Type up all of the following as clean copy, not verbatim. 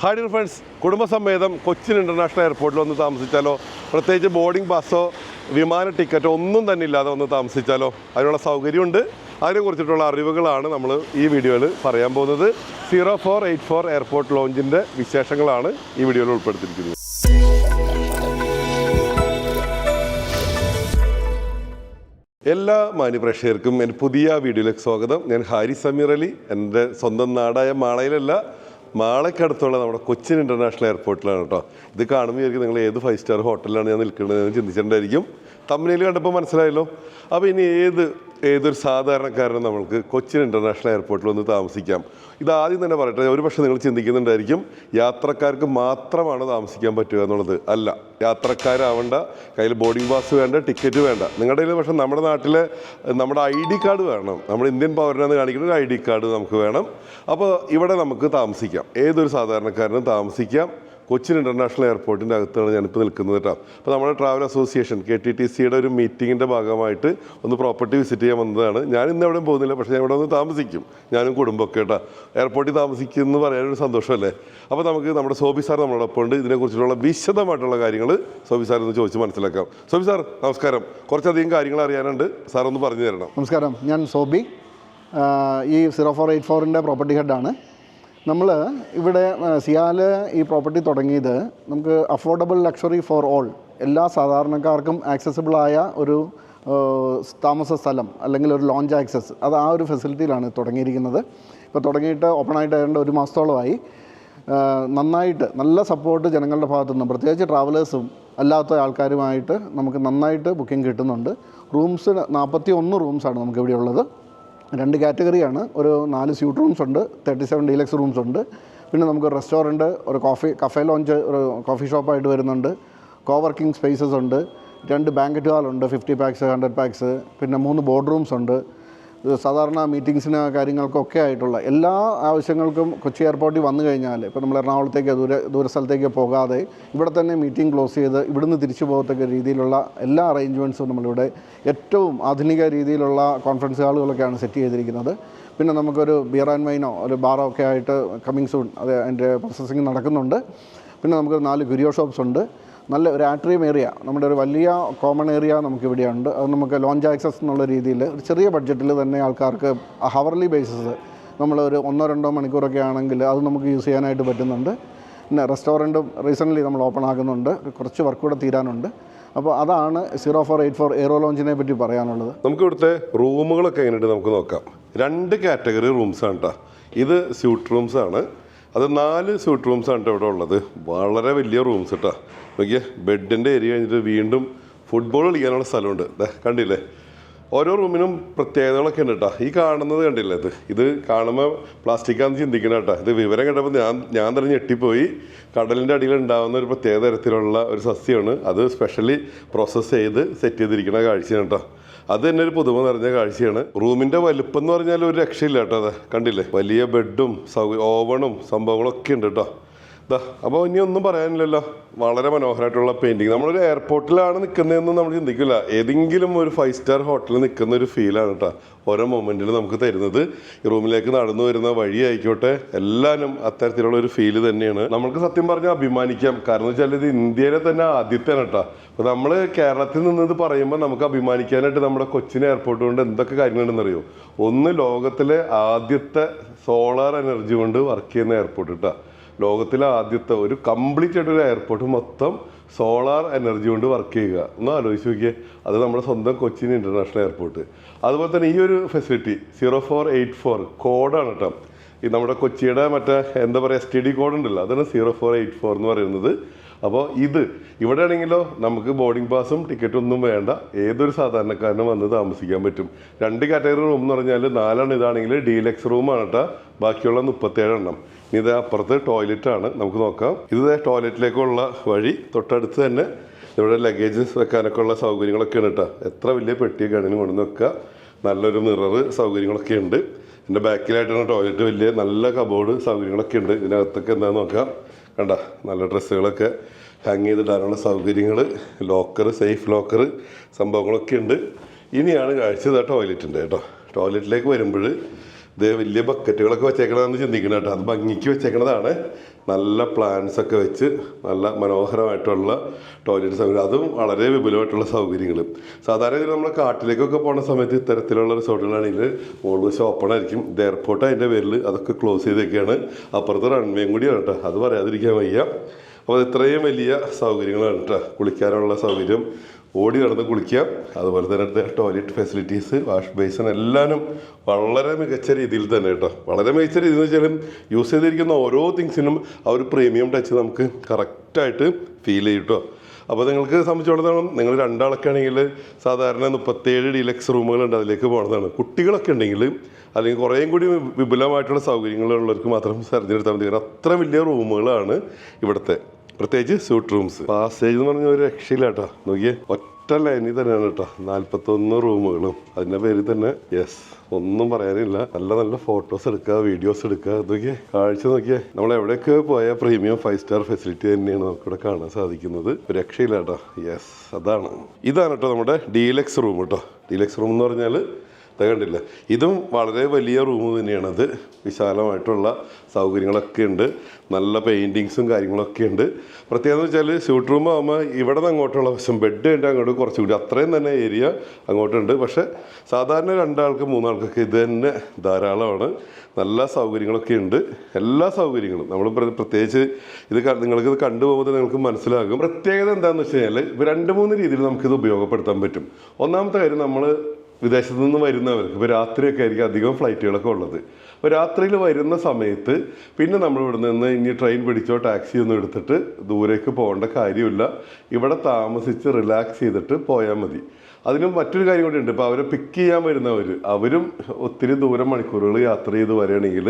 Hi dear friends, കുടുംബസമേതം Cochin international എയർപോർട്ടിൽ വന്ന് താമസിച്ചാലോ, പ്രത്യേകിച്ച് ബോർഡിംഗ് പാസോ വിമാന ടിക്കറ്റോ ഒന്നും തന്നെ ഇല്ലാതെ വന്ന് താമസിച്ചാലോ, അതിനുള്ള സൗകര്യമുണ്ട്. അതിനെക്കുറിച്ചിട്ടുള്ള അറിവുകളാണ് നമ്മൾ ഈ വീഡിയോയിൽ പറയാൻ പോകുന്നത്. 0484 എയർപോർട്ട് ലോഞ്ചിൻ്റെ വിശേഷങ്ങളാണ് ഈ വീഡിയോയിൽ ഉൾപ്പെടുത്തിയിരിക്കുന്നത്. എല്ലാ മാന്യപ്രേക്ഷകർക്കും എൻ്റെ പുതിയ വീഡിയോയിലേക്ക് സ്വാഗതം. ഞാൻ ഹാരിസ് സമീർ അലി. എൻ്റെ സ്വന്തം നാടായ മാളയിലല്ല, മാളയ്ക്കടുത്തുള്ള നമ്മുടെ കൊച്ചിൻ ഇൻ്റർനാഷണൽ എയർപോർട്ടിലാണ് കേട്ടോ. ഇത് കാണുമ്പോൾ നിങ്ങൾ ഏത് 5 സ്റ്റാർ ഹോട്ടലിലാണ് ഞാൻ നിൽക്കുന്നത് എന്ന് ചിന്തിച്ചിട്ടുണ്ടായിരിക്കും. തമ്പനയിൽ കണ്ടപ്പോൾ മനസ്സിലായല്ലോ. അപ്പോൾ ഇനി ഏതൊരു സാധാരണക്കാരനും നമ്മൾക്ക് കൊച്ചിൻ ഇൻ്റർനാഷണൽ എയർപോർട്ടിൽ വന്ന് താമസിക്കാം. ഇതാദ്യം തന്നെ പറയട്ടെ, ഒരു പക്ഷേ നിങ്ങൾ ചിന്തിക്കുന്നുണ്ടായിരിക്കും യാത്രക്കാർക്ക് മാത്രമാണ് താമസിക്കാൻ പറ്റുക എന്നുള്ളത്. അല്ല, യാത്രക്കാരാവേണ്ട, കയ്യിൽ ബോർഡിംഗ് പാസ് വേണ്ട, ടിക്കറ്റ് വേണ്ട. നിങ്ങളുടെ കയ്യിൽ പക്ഷേ നമ്മുടെ നാട്ടിലെ നമ്മുടെ ID കാർഡ് വേണം. നമ്മുടെ ഇന്ത്യൻ പൗരനെന്ന് കാണിക്കുന്ന ഒരു ID കാർഡ് നമുക്ക് വേണം. അപ്പോൾ ഇവിടെ നമുക്ക് താമസിക്കാം, ഏതൊരു സാധാരണക്കാരനും താമസിക്കാം. കൊച്ചിൻ ഇൻ്റർനാഷണൽ എയർപോർട്ടിൻ്റെ അകത്താണ് ഞാനിപ്പോൾ നിൽക്കുന്നത് കേട്ടോ. അപ്പോൾ നമ്മുടെ ട്രാവൽ അസോസിയേഷൻ KTTCയുടെ ഒരു മീറ്റിങ്ങിൻ്റെ ഭാഗമായിട്ട് ഒന്ന് പ്രോപ്പർട്ടി വിസിറ്റ് ചെയ്യാൻ വന്നതാണ്. ഞാൻ ഇന്ന് എവിടെയും പോകുന്നില്ല, പക്ഷേ ഞാൻ ഇവിടെ ഒന്ന് താമസിക്കും, ഞാനും കുടുംബമൊക്കെ കേട്ടോ. എയർപോർട്ടിൽ താമസിക്കുമെന്ന് പറയാനൊരു സന്തോഷമല്ലേ. അപ്പോൾ നമുക്ക് നമ്മുടെ സോബി സാർ നമ്മളോടൊപ്പം ഉണ്ട്. ഇതിനെക്കുറിച്ചുള്ള വിശദമായിട്ടുള്ള കാര്യങ്ങൾ സോബി സാർ ഒന്ന് ചോദിച്ച് മനസ്സിലാക്കാം. സോബി സാർ നമസ്കാരം. കുറച്ചധികം കാര്യങ്ങൾ അറിയാനുണ്ട്, സാർ ഒന്ന് പറഞ്ഞു തരണം. നമസ്കാരം, ഞാൻ സോബി, ഈ 0484ൻ്റെ പ്രോപ്പർട്ടി ഹെഡാണ്. നമ്മൾ ഇവിടെ സിയാൽ ഈ പ്രോപ്പർട്ടി തുടങ്ങിയത് നമുക്ക് അഫോർഡബിൾ ലക്ഷറി ഫോർ ഓൾ, എല്ലാ സാധാരണക്കാർക്കും ആക്സസിബിളായ ഒരു താമസ സ്ഥലം അല്ലെങ്കിൽ ഒരു ലോഞ്ച് ആക്സസ്, അത് ആ ഒരു ഫെസിലിറ്റിയിലാണ് തുടങ്ങിയിരിക്കുന്നത്. ഇപ്പോൾ തുടങ്ങിയിട്ട് ഓപ്പണായിട്ട് ഏതാണ്ട് 1 മാസത്തോളമായി. നന്നായിട്ട് നല്ല സപ്പോർട്ട് ജനങ്ങളുടെ ഭാഗത്തു നിന്നും, പ്രത്യേകിച്ച് ട്രാവലേഴ്സും അല്ലാത്ത ആൾക്കാരുമായിട്ട് നമുക്ക് നന്നായിട്ട് ബുക്കിംഗ് കിട്ടുന്നുണ്ട്. റൂംസ് 41 റൂംസാണ് നമുക്കിവിടെ ഉള്ളത്. 2 കാറ്റഗറിയാണ്. ഒരു 4 സ്യൂട്ട് റൂംസ് ഉണ്ട്, 37 ഡീലക്സ് റൂംസ് ഉണ്ട്. പിന്നെ നമുക്ക് റെസ്റ്റോറൻറ്റ്, ഒരു കഫേ ലോഞ്ച്, ഒരു കോഫി ഷോപ്പായിട്ട് വരുന്നുണ്ട്. കോവർക്കിംഗ് സ്പേസസ് ഉണ്ട്, 2 ബാങ്കറ്റ് ഹാളുണ്ട്, 50 പാക്സ് 100 പാക്സ്. പിന്നെ 3 ബോർഡ് റൂംസ് ഉണ്ട്. സാധാരണ മീറ്റിങ്സിന് കാര്യങ്ങൾക്കൊക്കെ ആയിട്ടുള്ള എല്ലാ ആവശ്യങ്ങൾക്കും കൊച്ചി എയർപോർട്ടിൽ വന്നു കഴിഞ്ഞാൽ, ഇപ്പോൾ നമ്മൾ എറണാകുളത്തേക്ക് ദൂര സ്ഥലത്തേക്ക് പോകാതെ ഇവിടെ തന്നെ മീറ്റിംഗ് ക്ലോസ് ചെയ്ത് ഇവിടുന്ന് തിരിച്ചു പോകത്തക്ക രീതിയിലുള്ള എല്ലാ അറേഞ്ച്മെൻറ്റ്സും നമ്മളിവിടെ ഏറ്റവും ആധുനിക രീതിയിലുള്ള കോൺഫറൻസ് ഹാളുകളൊക്കെയാണ് സെറ്റ് ചെയ്തിരിക്കുന്നത്. പിന്നെ നമുക്കൊരു ബിയർ ആൻഡ് വൈനോ ഒരു ബാറോ ഒക്കെ ആയിട്ട് കമ്മിങ് സൂൺ അത് അതിൻ്റെ പ്രോസസ്സിങ് നടക്കുന്നുണ്ട്. പിന്നെ നമുക്ക് 4 ഗുരിയോ ഷോപ്സ് ഉണ്ട്. നല്ല ഒരു ആട്രിയം ഏരിയ, നമ്മുടെ ഒരു വലിയ കോമൺ ഏരിയ നമുക്കിവിടെയുണ്ട്. അത് നമുക്ക് ലോഞ്ച് ആക്സസ് എന്നുള്ള രീതിയിൽ ഒരു ചെറിയ ബഡ്ജറ്റിൽ തന്നെ ആൾക്കാർക്ക് ഹവർലി ബേസിസ് നമ്മളൊരു 1-2 മണിക്കൂറൊക്കെ ആണെങ്കിൽ അത് നമുക്ക് യൂസ് ചെയ്യാനായിട്ട് പറ്റുന്നുണ്ട്. പിന്നെ റെസ്റ്റോറൻറ്റും റീസെൻ്റ്ലി നമ്മൾ ഓപ്പൺ ആക്കുന്നുണ്ട്, കുറച്ച് വർക്ക് കൂടെ തീരാനുണ്ട്. അപ്പോൾ അതാണ് 0484 എയറോ ലോഞ്ചിനെ പറ്റി പറയാനുള്ളത്. നമുക്ക് ഇവിടുത്തെ റൂമുകളൊക്കെ എങ്ങനെയുണ്ട് നമുക്ക് നോക്കാം. 2 കാറ്റഗറി റൂംസാണ് കേട്ടോ. ഇത് സ്യൂട്ട് റൂംസാണ്. അത് 4 സ്യൂട്ട് റൂംസാണ് കേട്ടോ ഇവിടെ ഉള്ളത്. വളരെ വലിയ റൂംസ് കേട്ടോ. നോക്കിയേ, ബെഡിൻ്റെ ഏരിയ കഴിഞ്ഞിട്ട് വീണ്ടും ഫുട്ബോൾ കളിക്കാനുള്ള സ്ഥലമുണ്ട്. കണ്ടില്ലേ, ഓരോ റൂമിനും പ്രത്യേകതകളൊക്കെ ഉണ്ട് കേട്ടോ. ഈ കാണുന്നത് കണ്ടില്ലേ, ഇത് കാണുമ്പോൾ പ്ലാസ്റ്റിക്കാന്ന് ചിന്തിക്കണം കേട്ടോ. ഇത് വിവരം കേട്ടപ്പോൾ ഞാൻ തന്നെ ഞെട്ടിപ്പോയി. കടലിൻ്റെ അടിയിൽ ഉണ്ടാകുന്ന ഒരു പ്രത്യേക തരത്തിലുള്ള ഒരു സസ്യമാണ്. അത് സ്പെഷ്യലി പ്രോസസ്സ് ചെയ്ത് സെറ്റ് ചെയ്തിരിക്കുന്ന കാഴ്ചയാണ് കേട്ടോ. അത് തന്നെ ഒരു പുതുമ നിറഞ്ഞ കാഴ്ചയാണ്. റൂമിൻ്റെ വലുപ്പം എന്ന് പറഞ്ഞാൽ ഒരു രക്ഷയില്ല കേട്ടോ. അതെ കണ്ടില്ലേ, വലിയ ബെഡും ഓവണും സംഭവങ്ങളൊക്കെ ഉണ്ട് കേട്ടോ. അപ്പോൾ ഇനി ഒന്നും പറയാനില്ലല്ലോ. വളരെ മനോഹരമായിട്ടുള്ള പെയിൻറ്റിങ്. നമ്മളൊരു എയർപോർട്ടിലാണ് നിൽക്കുന്നതെന്ന് നമ്മൾ ചിന്തിക്കില്ല, ഏതെങ്കിലും ഒരു 5 സ്റ്റാർ ഹോട്ടലിൽ നിൽക്കുന്ന ഒരു ഫീലാണ് കേട്ടോ ഓരോ മൊമെൻറ്റിൽ നമുക്ക് തരുന്നത്. ഈ റൂമിലേക്ക് നടന്നു വരുന്ന വഴി ആയിക്കോട്ടെ, എല്ലാവരും അത്തരത്തിലുള്ള ഒരു ഫീല് തന്നെയാണ്. നമുക്ക് സത്യം പറഞ്ഞാൽ അഭിമാനിക്കാം. കാരണം വെച്ചാൽ ഇത് ഇന്ത്യയിലെ തന്നെ ആദ്യത്തെയാണ് കേട്ടോ. അപ്പോൾ നമ്മൾ കേരളത്തിൽ നിന്നത് പറയുമ്പോൾ നമുക്ക് അഭിമാനിക്കാനായിട്ട് നമ്മുടെ കൊച്ചിൻ എയർപോർട്ട് കൊണ്ട് എന്തൊക്കെ കാര്യങ്ങളുണ്ടെന്നറിയോ. ഒന്ന്, ലോകത്തിലെ ആദ്യത്തെ സോളാർ എനർജി കൊണ്ട് വർക്ക് ചെയ്യുന്ന എയർപോർട്ട് കേട്ടോ. ലോകത്തിലെ ആദ്യത്തെ ഒരു കംപ്ലീറ്റ് ആയിട്ടൊരു എയർപോർട്ട് മൊത്തം സോളാർ എനർജി കൊണ്ട് വർക്ക് ചെയ്യുക. ഒന്ന് ആലോചിച്ച് നോക്കിയേ, അത് നമ്മുടെ സ്വന്തം കൊച്ചിൻ ഇൻ്റർനാഷണൽ എയർപോർട്ട്. അതുപോലെ തന്നെ ഈ ഒരു ഫെസിലിറ്റി 0484 കോഡാണ് കേട്ടോ. ഈ നമ്മുടെ കൊച്ചിയുടെ മറ്റേ എന്താ പറയുക STD കോഡ് ഉണ്ടല്ലോ, അതാണ് 0484 എന്ന് പറയുന്നത്. അപ്പോൾ ഇവിടെ ആണെങ്കിലോ നമുക്ക് ബോർഡിംഗ് പാസും ടിക്കറ്റും ഒന്നും വേണ്ട, ഏതൊരു സാധാരണക്കാരനും വന്ന് താമസിക്കാൻ പറ്റും. 2 കാറ്റഗറി റൂം എന്ന് പറഞ്ഞാൽ 4 ഇതാണെങ്കിൽ ഡീലക്സ് റൂമാണ് കേട്ടോ. ബാക്കിയുള്ള 37 ഇത് അപ്പുറത്ത് ടോയ്ലറ്റാണ്. നമുക്ക് നോക്കാം. ഇത് ടോയ്ലറ്റിലേക്കുള്ള വഴി. തൊട്ടടുത്ത് തന്നെ ഇവിടെ ലഗേജ് വെക്കാനൊക്കെ ഉള്ള സൗകര്യങ്ങളൊക്കെയാണ് കേട്ടോ. എത്ര വലിയ പെട്ടിയൊക്കെയാണ് കൊണ്ടുവന്ന് വെക്കുക. നല്ലൊരു മിറർ സൗകര്യങ്ങളൊക്കെ ഉണ്ട്. എൻ്റെ ബാക്കിലായിട്ടാണ് ടോയ്ലറ്റ്, വലിയ നല്ല കബോർഡ് സൗകര്യങ്ങളൊക്കെ ഉണ്ട്. ഇതിനകത്തൊക്കെ എന്താണെന്ന് നോക്കാം. കണ്ട, നല്ല ഡ്രസ്സുകളൊക്കെ ഹാങ് ചെയ്തിടാനുള്ള സൗകര്യങ്ങൾ, ലോക്കർ, സേഫ് ലോക്കർ സംഭവങ്ങളൊക്കെ ഉണ്ട്. ഇനിയാണ് കാഴ്ച ടോയ്ലറ്റിൻ്റെ കേട്ടോ. ടോയ്ലറ്റിലേക്ക് വരുമ്പോൾ ഇത് വലിയ ബക്കറ്റുകളൊക്കെ വെച്ചേക്കണമെന്ന് ചിന്തിക്കണം കേട്ടോ. അത് ഭംഗിക്ക് വെച്ചേക്കണതാണ്. നല്ല പ്ലാന്റ്സ് ഒക്കെ വെച്ച് നല്ല മനോഹരമായിട്ടുള്ള ടോയ്ലറ്റ് സൗകര്യം, അതും വളരെ വിപുലമായിട്ടുള്ള സൗകര്യങ്ങൾ. സാധാരണ ഇതിൽ നമ്മൾ കാട്ടിലേക്കൊക്കെ പോകുന്ന സമയത്ത് ഇത്തരത്തിലുള്ള റിസോർട്ടുകളാണെങ്കിൽ ഓൾമോസ്റ്റ് ഓപ്പൺ ആയിരിക്കും. ഇത് എയർപോർട്ട് അതിൻ്റെ പേരിൽ അതൊക്കെ ക്ലോസ് ചെയ്തൊക്കെയാണ്. അപ്പുറത്ത് റൺവേയും കൂടിയാണ് കേട്ടോ, അത് പറയാതിരിക്കാൻ വയ്യ. അപ്പോൾ ഇത്രയും വലിയ സൗകര്യങ്ങളാണ് കേട്ടോ. കുളിക്കാനുള്ള സൗകര്യം, ഓടി നടന്ന് കുളിക്കാം. അതുപോലെ തന്നെ ടോയ്ലറ്റ് ഫെസിലിറ്റീസ്, വാഷ് ബേസിൻ എല്ലാനും വളരെ മികച്ച രീതിയിൽ തന്നെ കേട്ടോ. വളരെ മികച്ച രീതി എന്ന് വെച്ചാലും യൂസ് ചെയ്തിരിക്കുന്ന ഓരോ തിങ്സിനും ആ ഒരു പ്രീമിയം ടച്ച് നമുക്ക് കറക്റ്റായിട്ട് ഫീൽ ചെയ്യും കേട്ടോ. അപ്പോൾ നിങ്ങൾക്ക് സംബന്ധിച്ചിടത്തോളം നിങ്ങൾ രണ്ടാളൊക്കെ ആണെങ്കിൽ സാധാരണ 37 ഡീലക്സ് റൂമുകളുണ്ട്, അതിലേക്ക് പോകുന്നതാണ്. കുട്ടികളൊക്കെ ഉണ്ടെങ്കിൽ അല്ലെങ്കിൽ കുറേയും കൂടി വിപുലമായിട്ടുള്ള സൗകര്യങ്ങളുള്ളവർക്ക് മാത്രം തിരഞ്ഞെടുത്താൽ മതി. കാരണം അത്ര വലിയ റൂമുകളാണ് ഇവിടുത്തെ, പ്രത്യേകിച്ച് സ്യൂട്ട് റൂംസ്. പാസേജ് എന്ന് പറഞ്ഞ ഒരു രക്ഷയില്ല കേട്ടോ. നോക്കിയേ, ഒറ്റ ലൈനിൽ തന്നെയാണ് കേട്ടോ 41 റൂമുകളും. അതിൻ്റെ പേരിൽ തന്നെ യെസ്, ഒന്നും പറയാനില്ല. നല്ല നല്ല ഫോട്ടോസ് എടുക്കുക, വീഡിയോസ് എടുക്കുക. നോക്കിയേ, കാഴ്ച നോക്കിയേ. നമ്മൾ എവിടെയൊക്കെ പോയാൽ പ്രീമിയം 5 സ്റ്റാർ ഫെസിലിറ്റി തന്നെയാണ് നമുക്കിവിടെ കാണാൻ സാധിക്കുന്നത്. ഒരു രക്ഷയില്ല കേട്ടോ. യെസ്, ഇതാണ് കേട്ടോ നമ്മുടെ ഡീലക്സ് റൂം കേട്ടോ. ഡീലക്സ് റൂം എന്ന് പറഞ്ഞാൽ കണ്ടില്ല, ഇതും വളരെ വലിയ റൂം തന്നെയാണത്. വിശാലമായിട്ടുള്ള സൗകര്യങ്ങളൊക്കെ ഉണ്ട്, നല്ല പെയിൻറ്റിങ്സും കാര്യങ്ങളൊക്കെ ഉണ്ട്. പ്രത്യേകത എന്ന് വെച്ചാൽ സ്യൂട്ട് റൂം ആകുമ്പോൾ ഇവിടെ നിന്ന് അങ്ങോട്ടുള്ള വശം ബെഡ് കഴിഞ്ഞാൽ അങ്ങോട്ട് കുറച്ചുകൂടി അത്രയും തന്നെ ഏരിയ അങ്ങോട്ടുണ്ട്. പക്ഷേ സാധാരണ 2 ആൾക്ക് 3 ആൾക്കൊക്കെ ഇത് തന്നെ ധാരാളമാണ്. നല്ല സൗകര്യങ്ങളൊക്കെ ഉണ്ട്, എല്ലാ സൗകര്യങ്ങളും. നമ്മൾ പ്രത്യേകിച്ച് നിങ്ങൾക്കിത് കണ്ടുപോകുമ്പോൾ നിങ്ങൾക്ക് മനസ്സിലാകും. പ്രത്യേകത എന്താണെന്ന് വെച്ച് കഴിഞ്ഞാൽ 2-3 രീതിയിൽ നമുക്കിത് ഉപയോഗപ്പെടുത്താൻ പറ്റും. ഒന്നാമത്തെ കാര്യം, നമ്മൾ വിദേശത്തു നിന്ന് വരുന്നവർക്ക് ഇപ്പോൾ രാത്രിയൊക്കെ ആയിരിക്കും അധികം ഫ്ലൈറ്റുകളൊക്കെ ഉള്ളത്. അപ്പോൾ രാത്രിയിൽ വരുന്ന സമയത്ത് പിന്നെ നമ്മൾ ഇവിടെ നിന്ന് ഇനി ട്രെയിൻ പിടിച്ചോ ടാക്സി ഒന്നും എടുത്തിട്ട് ദൂരേക്ക് പോകേണ്ട കാര്യമില്ല. ഇവിടെ താമസിച്ച് റിലാക്സ് ചെയ്തിട്ട് പോയാൽ മതി. അതിനും മറ്റൊരു കാര്യം കൂടി ഉണ്ട്. ഇപ്പോൾ അവരെ പിക്ക് ചെയ്യാൻ വരുന്നവർ, അവരും ഒത്തിരി ദൂരം മണിക്കൂറുകൾ യാത്ര ചെയ്ത് വരികയാണെങ്കിൽ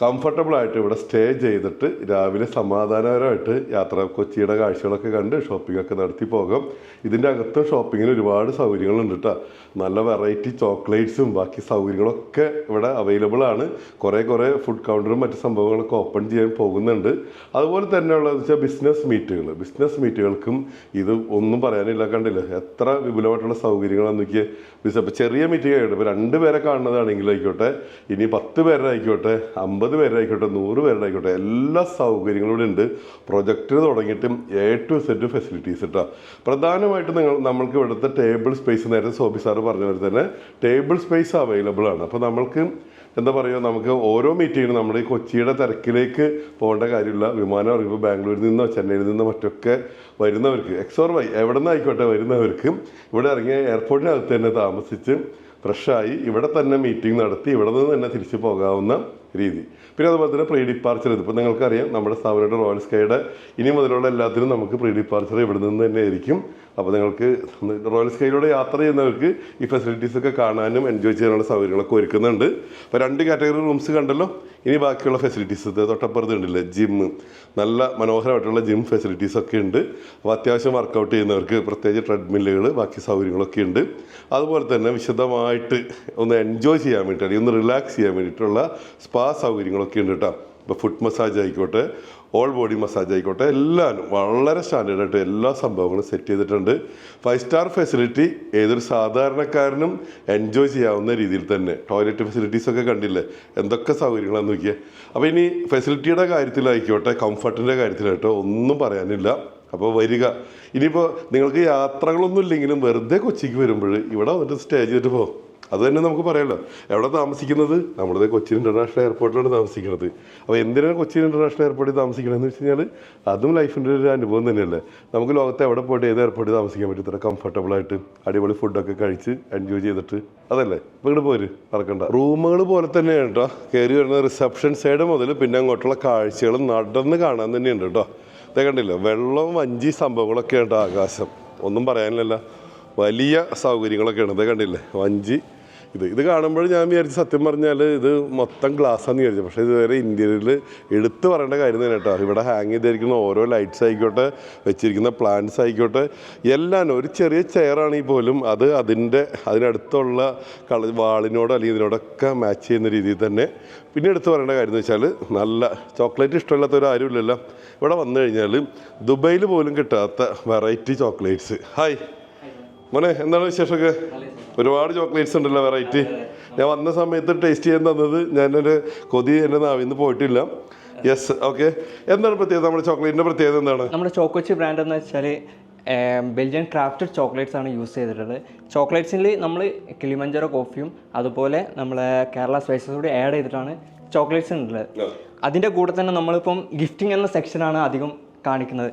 കംഫർട്ടബിളായിട്ട് ഇവിടെ സ്റ്റേ ചെയ്തിട്ട് രാവിലെ സമാധാനപരമായിട്ട് കൊച്ചിയുടെ കാഴ്ചകളൊക്കെ കണ്ട് ഷോപ്പിങ്ങൊക്കെ നടത്തി പോകാം. ഇതിൻ്റെ അകത്ത് ഷോപ്പിങ്ങിന് ഒരുപാട് സൗകര്യങ്ങളുണ്ട് കേട്ടോ. നല്ല വെറൈറ്റി ചോക്ലേറ്റ്സും ബാക്കി സൗകര്യങ്ങളൊക്കെ ഇവിടെ അവൈലബിൾ ആണ്. കുറേ ഫുഡ് കൗണ്ടറും മറ്റ് സംഭവങ്ങളൊക്കെ ഓപ്പൺ ചെയ്യാൻ പോകുന്നുണ്ട്. അതുപോലെ തന്നെ ഉള്ളതെന്ന് വെച്ചാൽ ബിസിനസ് മീറ്റുകൾക്കും ഇത് ഒന്നും പറയാനില്ല. കണ്ടില്ല എത്ര വിപുലമായിട്ടുള്ള സൗകര്യങ്ങളാണെന്ന് നോക്കിയാൽ. ഇപ്പോൾ ചെറിയ മീറ്റിംഗ് ആയിക്കോട്ടെ, ഇപ്പോൾ 2 പേരെ കാണുന്നതാണെങ്കിലും ആയിക്കോട്ടെ, ഇനി 10 പേരുടെ ആയിക്കോട്ടെ, 50 പേരുടെ ആയിക്കോട്ടെ, 100 പേരുടെ ആയിക്കോട്ടെ, എല്ലാ സൗകര്യങ്ങളും ഇവിടെ ഉണ്ട്. പ്രൊജക്ടർ തുടങ്ങിയിട്ടും A to Z ഫെസിലിറ്റീസ് കേട്ടോ. പ്രധാനമായിട്ടും നമ്മൾക്ക് ഇവിടുത്തെ ടേബിൾ സ്പേസ്, നേരത്തെ സോബി സാറ് പറഞ്ഞ പോലെ തന്നെ ടേബിൾ സ്പേസ് അവൈലബിൾ ആണ്. അപ്പോൾ നമ്മൾക്ക് എന്താ പറയുക, നമുക്ക് ഓരോ മീറ്റിങ്ങിനും നമ്മുടെ ഈ കൊച്ചിയുടെ തിരക്കിലേക്ക് പോകേണ്ട കാര്യമില്ല. വിമാനം ഇറങ്ങുമ്പോൾ ബാംഗ്ലൂരിൽ നിന്നോ ചെന്നൈയിൽ നിന്നോ മറ്റൊക്കെ വരുന്നവർക്ക് XOR എവിടെ നിന്നായിക്കോട്ടെ വരുന്നവർക്ക് ഇവിടെ ഇറങ്ങിയ എയർപോർട്ടിനകത്ത് തന്നെ താമസിച്ച് ഫ്രഷായി ഇവിടെ തന്നെ മീറ്റിംഗ് നടത്തി ഇവിടെ നിന്ന് തന്നെ തിരിച്ചു പോകാവുന്ന രീതി. പിന്നെ അതുപോലെ തന്നെ പ്രീ ഡിപ്പാർച്ചർ, ഇതിപ്പോൾ നിങ്ങൾക്കറിയാം നമ്മുടെ സ്ഥാപനയുടെ റോയൽ സ്കൈയുടെ ഇനി മുതലുള്ള എല്ലാത്തിനും നമുക്ക് പ്രീ ഡിപ്പാർച്ചർ ഇവിടെ നിന്ന് തന്നെ ആയിരിക്കും. അപ്പോൾ നിങ്ങൾക്ക് റോയൽ സ്കൈയിലൂടെ യാത്ര ചെയ്യുന്നവർക്ക് ഈ ഫെസിലിറ്റീസൊക്കെ കാണാനും എൻജോയ് ചെയ്യാനുള്ള സൗകര്യങ്ങളൊക്കെ ഒരുക്കുന്നുണ്ട്. അപ്പോൾ 2 കാറ്റഗറി റൂംസ് കണ്ടല്ലോ. ഇനി ബാക്കിയുള്ള ഫെസിലിറ്റീസ് തൊട്ടപ്പുറത്ത് ഉണ്ടല്ലേ, ജിമ്മ്, നല്ല മനോഹരമായിട്ടുള്ള ജിം ഫെസിലിറ്റീസൊക്കെ ഉണ്ട്. അപ്പോൾ അത്യാവശ്യം വർക്കൗട്ട് ചെയ്യുന്നവർക്ക് പ്രത്യേകിച്ച് ട്രെഡ്മില്ലുകൾ, ബാക്കി സൗകര്യങ്ങളൊക്കെ ഉണ്ട്. അതുപോലെ തന്നെ വിശദമായിട്ട് ഒന്ന് എൻജോയ് ചെയ്യാൻ വേണ്ടിയിട്ട് അല്ലെങ്കിൽ ഒന്ന് റിലാക്സ് ചെയ്യാൻ വേണ്ടിയിട്ടുള്ള സ്പാ സൗകര്യങ്ങളൊക്കെ ഉണ്ട് കേട്ടോ. ഇപ്പോൾ ഫുഡ് മസാജ് ആയിക്കോട്ടെ, ഓൾ ബോഡി മസാജ് ആയിക്കോട്ടെ, എല്ലാം വളരെ സ്റ്റാൻഡേർഡായിട്ട് എല്ലാ സംഭവങ്ങളും സെറ്റ് ചെയ്തിട്ടുണ്ട്. 5 സ്റ്റാർ ഫെസിലിറ്റി ഏതൊരു സാധാരണക്കാരനും എൻജോയ് ചെയ്യാവുന്ന രീതിയിൽ തന്നെ. ടോയ്ലറ്റ് ഫെസിലിറ്റീസൊക്കെ കണ്ടില്ലേ, എന്തൊക്കെ സൗകര്യങ്ങളാണെന്ന് നോക്കിയാൽ. അപ്പോൾ ഇനി ഫെസിലിറ്റിയുടെ കാര്യത്തിലായിക്കോട്ടെ, കംഫർട്ടിൻ്റെ കാര്യത്തിലായിട്ടോ ഒന്നും പറയാനില്ല. അപ്പോൾ വരിക. ഇനിയിപ്പോൾ നിങ്ങൾക്ക് യാത്രകളൊന്നും ഇല്ലെങ്കിലും വെറുതെ കൊച്ചിക്ക് വരുമ്പോൾ ഇവിടെ വന്നിട്ട് സ്റ്റേ ചെയ്തിട്ട് പോകും. അത് തന്നെ നമുക്ക് പറയാമല്ലോ. എവിടെ താമസിക്കുന്നത്? നമ്മുടെ കൊച്ചിൻ ഇൻ്റർനാഷണൽ എയർപോർട്ടിലാണ് താമസിക്കുന്നത്. അപ്പോൾ എന്തിനാണ് കൊച്ചിൻ ഇൻ്റർനാഷണൽ എയർപോർട്ടിൽ താമസിക്കണമെന്ന് വെച്ച് കഴിഞ്ഞാൽ അതും ലൈഫിൻ്റെ ഒരു അനുഭവം തന്നെയല്ലേ. നമുക്ക് ലോകത്ത് എവിടെ പോയിട്ട് ഏത് എയർപോർട്ടിൽ താമസിക്കാൻ പറ്റും ഇത്ര കംഫർട്ടബിളായിട്ട് അടിപൊളി ഫുഡൊക്കെ കഴിച്ച് എൻജോയ് ചെയ്തിട്ട്? അതല്ലേ, ഇപ്പോൾ ഇങ്ങോട്ട് പോര്, മറക്കണ്ട. റൂമുകൾ പോലെ തന്നെയാണ് കേട്ടോ. കയറി വരുന്ന റിസപ്ഷൻ സൈഡ് മുതൽ പിന്നെ അങ്ങോട്ടുള്ള കാഴ്ചകൾ നടന്ന് കാണാൻ തന്നെയുണ്ട് കേട്ടോ. ഇതേ കണ്ടില്ല, വെള്ളം വഞ്ചി സംഭവങ്ങളൊക്കെ ഉണ്ട്. ആകാശം ഒന്നും പറയാനില്ല, വലിയ സൗകര്യങ്ങളൊക്കെയാണ്. ഇതേ കണ്ടില്ലേ വഞ്ചി. ഇത് കാണുമ്പോൾ ഞാൻ വിചാരിച്ചു, സത്യം പറഞ്ഞാൽ ഇത് മൊത്തം ഗ്ലാസ്സാന്ന് വിചാരിച്ചു. പക്ഷേ ഇതുവരെ ഇന്ത്യയിൽ എടുത്തു പറയേണ്ട കാര്യം തന്നെ കേട്ടോ. ഇവിടെ ഹാങ് ചെയ്തിരിക്കുന്ന ഓരോ ലൈറ്റ്സ് ആയിക്കോട്ടെ, വെച്ചിരിക്കുന്ന പ്ലാന്റ്സ് ആയിക്കോട്ടെ, എല്ലാം ഒരു ചെറിയ ചെയറാണെങ്കിൽ പോലും അത് അതിനടുത്തുള്ള വാളിനോട് അല്ലെങ്കിൽ ഇതിനോടൊക്കെ മാച്ച് ചെയ്യുന്ന രീതിയിൽ തന്നെ. പിന്നെ എടുത്തു പറയേണ്ട കാര്യം എന്ന് വെച്ചാൽ, നല്ല ചോക്ലേറ്റ് ഇഷ്ടമില്ലാത്തവരാരും ഇല്ലല്ലോ. ഇവിടെ വന്നു കഴിഞ്ഞാൽ ദുബൈയിൽ പോലും കിട്ടാത്ത വെറൈറ്റി ചോക്ലേറ്റ്സ്. ഹായ്, മോനെ എന്താണ് വിശേഷമൊക്കെ? ഒരുപാട് ചോക്ലേറ്റ്സ് ഉണ്ടല്ലോ, വെറൈറ്റി. ഞാൻ വന്ന സമയത്ത് ടേസ്റ്റ് ചെയ്യാൻ തന്നത് ഞാനൊരു കൊതി എൻ്റെ നാവിന്ന് പോയിട്ടില്ല. Yes, okay. എന്താണ് പ്രത്യേകത, നമ്മുടെ ചോക്ലേറ്റിൻ്റെ പ്രത്യേകത എന്താണ്? നമ്മുടെ ചോക്കോച്ചി ബ്രാൻഡ് എന്ന് വെച്ചാൽ ബെൽജിയൻ ക്രാഫ്റ്റഡ് ചോക്ലേറ്റ്സ് ആണ് യൂസ് ചെയ്തിട്ടുള്ളത്. ചോക്ലേറ്റ്സിൽ നമ്മൾ കിളിമഞ്ചാരോ കോഫിയും അതുപോലെ നമ്മളെ കേരള സ്പൈസസ് കൂടി ആഡ് ചെയ്തിട്ടാണ് ചോക്ലേറ്റ്സ് ഉള്ളത്. അതിൻ്റെ കൂടെ തന്നെ നമ്മളിപ്പം ഗിഫ്റ്റിംഗ് എന്ന സെക്ഷനാണ് അധികം കാണിക്കുന്നത്.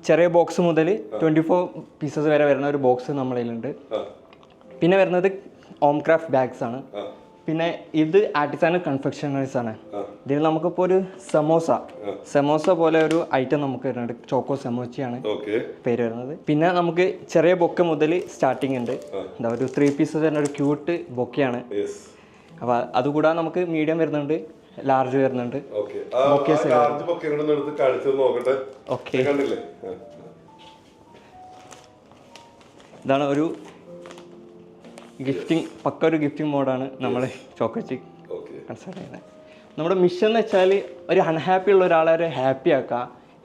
ചെറിയ ബോക്സ് മുതൽ 24 പീസസ് വരെ വരുന്ന ഒരു ബോക്സ് നമ്മളിലുണ്ട്. പിന്നെ വരുന്നത് ഹോം ക്രാഫ്റ്റ് ബാഗ്സ് ആണ്. പിന്നെ ഇത് ആർട്ടിസാനൽ കൺഫെക്ഷണറീസ് ആണ്. ഇതിൽ നമുക്കിപ്പോൾ ഒരു സമോസ പോലെ ഒരു ഐറ്റം നമുക്ക് വരുന്നുണ്ട്. ചോക്കോ സമോച്ചയാണ് പേര് വരുന്നത്. പിന്നെ നമുക്ക് ചെറിയ ബൊക്കെ മുതൽ സ്റ്റാർട്ടിങ് ഉണ്ട്. എന്താ ഒരു 3 പീസസ് വരുന്ന ഒരു ക്യൂട്ട് ബൊക്കെയാണ്. അപ്പോൾ അതുകൂടാതെ നമുക്ക് മീഡിയം വരുന്നുണ്ട്, ലാർജ് വരുന്നുണ്ട്. ഓക്കെ, ഇതാണ് ഒരു ഗിഫ്റ്റിംഗ്, പക്ക ഒരു ഗിഫ്റ്റിംഗ് മോഡാണ് നമ്മൾ ചോക്കോച്ചി കൺസിഡർ ചെയ്യുന്നത്. നമ്മുടെ മിഷൻ എന്ന് വെച്ചാൽ ഒരു അൺഹാപ്പി ഉള്ള ഒരാളെ ഒരു ഹാപ്പി ആക്കുക,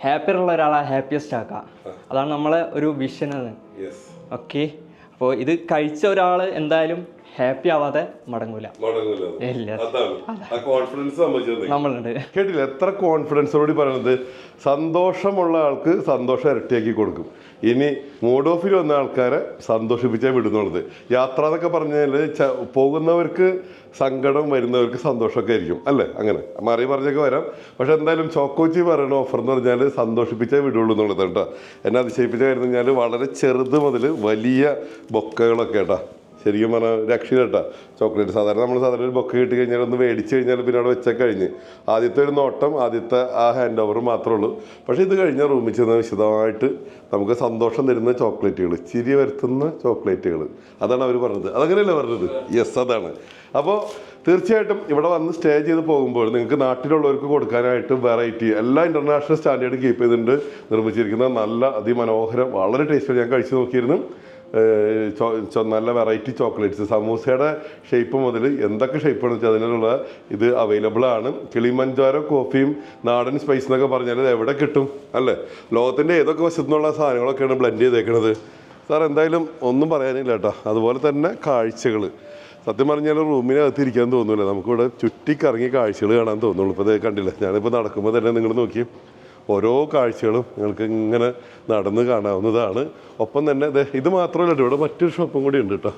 ഹാപ്പി ഉള്ള ഒരാളെ ഹാപ്പിയസ്റ്റ് ആക്കുക. അതാണ് നമ്മളെ ഒരു വിഷൻ. അത് ഓക്കെ. അപ്പോൾ ഇത് കഴിച്ച ഒരാൾ എന്തായാലും ഹാപ്പി ആവാതെ മടങ്ങൂല. നമ്മളുണ്ട്. കേട്ടില്ല എത്ര കോൺഫിഡൻസോടുകൂടി പറയുന്നത്? സന്തോഷമുള്ള ആൾക്ക് സന്തോഷം ഇരട്ടിയാക്കി കൊടുക്കും. ഇനി മൂഡ് ഓഫിൽ വന്ന ആൾക്കാരെ സന്തോഷിപ്പിച്ചേ വിടുന്നുള്ളത്. യാത്ര എന്നൊക്കെ പറഞ്ഞാൽ പോകുന്നവർക്ക് സങ്കടം, വരുന്നവർക്ക് സന്തോഷമൊക്കെ ആയിരിക്കും അല്ലേ? അങ്ങനെ മാറി പറഞ്ഞൊക്കെ വരാം. പക്ഷെ എന്തായാലും ചോക്കോച്ചി പറയുന്ന ഓഫർ എന്ന് പറഞ്ഞാൽ സന്തോഷിപ്പിച്ചേ വിടുള്ളൂ എന്നുള്ളത് കേട്ടോ. എന്നെ അതിശയിപ്പിച്ച കാര്യം എന്ന് പറഞ്ഞാൽ വളരെ ചെറുത് മുതൽ വലിയ ബൊക്കകളൊക്കെ കേട്ടോ. ശരിക്കും പറഞ്ഞാൽ രക്ഷയില്ല ചോക്ലേറ്റ്. സാധാരണ ഒരു ബൊക്കെ കിട്ടി കഴിഞ്ഞാൽ ഒന്ന് മേടിച്ച് കഴിഞ്ഞാൽ പിന്നെ അവിടെ വെച്ചാൽ കഴിഞ്ഞ് ആദ്യത്തെ ഒരു നോട്ടം, ആദ്യത്തെ ആ ഹാൻഡ് ഓവർ മാത്രമേ ഉള്ളൂ. പക്ഷേ ഇത് കഴിഞ്ഞാൽ റൂമിൽ ചെന്ന് വിശദമായിട്ട് നമുക്ക് സന്തോഷം തരുന്ന ചോക്ലേറ്റുകൾ, ചിരി വരുത്തുന്ന ചോക്ലേറ്റുകൾ, അതാണ് അവർ പറഞ്ഞത്. അതങ്ങനെയല്ലേ പറഞ്ഞത്? യെസ്, അതാണ്. അപ്പോൾ തീർച്ചയായിട്ടും ഇവിടെ വന്ന് സ്റ്റേ ചെയ്ത് പോകുമ്പോൾ നിങ്ങൾക്ക് നാട്ടിലുള്ളവർക്ക് കൊടുക്കാനായിട്ട് വെറൈറ്റി എല്ലാ ഇൻ്റർനാഷണൽ സ്റ്റാൻഡേർഡ് കീപ്പ് ചെയ്തിട്ടുണ്ട് നിർമ്മിച്ചിരിക്കുന്ന നല്ല അതിമനോഹരം, വളരെ ടേസ്റ്റ്. ഞാൻ കഴിച്ചു നോക്കിയിരുന്നു. നല്ല വെറൈറ്റി ചോക്ലേറ്റ്സ്, സമൂസയുടെ ഷേപ്പ് മുതൽ എന്തൊക്കെ ഷേപ്പാണെന്ന് വെച്ചാൽ അതിനുള്ള ഇത് അവൈലബിൾ ആണ്. കിളിമഞ്ചാരോ കോഫിയും നാടൻ സ്പൈസ് എന്നൊക്കെ പറഞ്ഞാൽ ഇത് എവിടെ കിട്ടും അല്ലേ? ലോകത്തിൻ്റെ ഏതൊക്കെ വശത്തു നിന്നുള്ള സാധനങ്ങളൊക്കെയാണ് ബ്ലെൻഡ് ചെയ്തേക്കുന്നത്. സാർ എന്തായാലും ഒന്നും പറയാനില്ല കേട്ടോ. അതുപോലെ തന്നെ കാഴ്ചകൾ, സത്യം പറഞ്ഞാൽ റൂമിനകത്തിരിക്കാൻ തോന്നില്ല, നമുക്കിവിടെ ചുറ്റിക്കറങ്ങി കാഴ്ചകൾ കാണാൻ തോന്നുള്ളൂ. ഇപ്പോൾ ഇത് കണ്ടില്ല, ഞാനിപ്പോൾ നടക്കുമ്പോൾ തന്നെ നിങ്ങൾ നോക്കി ഓരോ കാഴ്ചകളും നിങ്ങൾക്ക് ഇങ്ങനെ നടന്ന് കാണാവുന്നതാണ്. ഒപ്പം തന്നെ ഇത് മാത്രമല്ല, ഇവിടെ മറ്റൊരു ഷോപ്പും കൂടി ഉണ്ട് കേട്ടോ,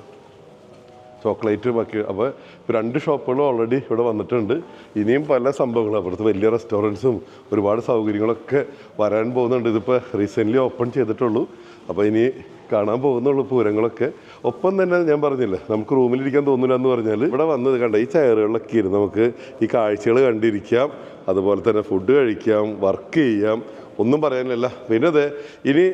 ചോക്ലേറ്റ് ബാക്കി. അപ്പോൾ 2 ഷോപ്പുകളും ഓൾറെഡി ഇവിടെ വന്നിട്ടുണ്ട്. ഇനിയും പല സംഭവങ്ങളും അപ്പുറത്ത് വലിയ റെസ്റ്റോറൻറ്റ്സും ഒരുപാട് സൗകര്യങ്ങളൊക്കെ വരാൻ പോകുന്നുണ്ട്. ഇതിപ്പോൾ റീസെൻ്റ്ലി ഓപ്പൺ ചെയ്തിട്ടുള്ളൂ. അപ്പോൾ ഇനി കാണാൻ പോകുന്നുള്ളൂ പൂരങ്ങളൊക്കെ. ഒപ്പം തന്നെ ഞാൻ പറഞ്ഞില്ലേ നമുക്ക് റൂമിലിരിക്കാൻ തോന്നില്ല എന്ന് പറഞ്ഞാൽ ഇവിടെ വന്നത് കണ്ട ഈ ചെയറുകളിലൊക്കെ ഇരുന്ന് നമുക്ക് ഈ കാഴ്ചകൾ കണ്ടിരിക്കാം, അതുപോലെ തന്നെ ഫുഡ് കഴിക്കാം, വർക്ക് ചെയ്യാം, ഒന്നും പറയാനില്ല. പിന്നെ ഇനി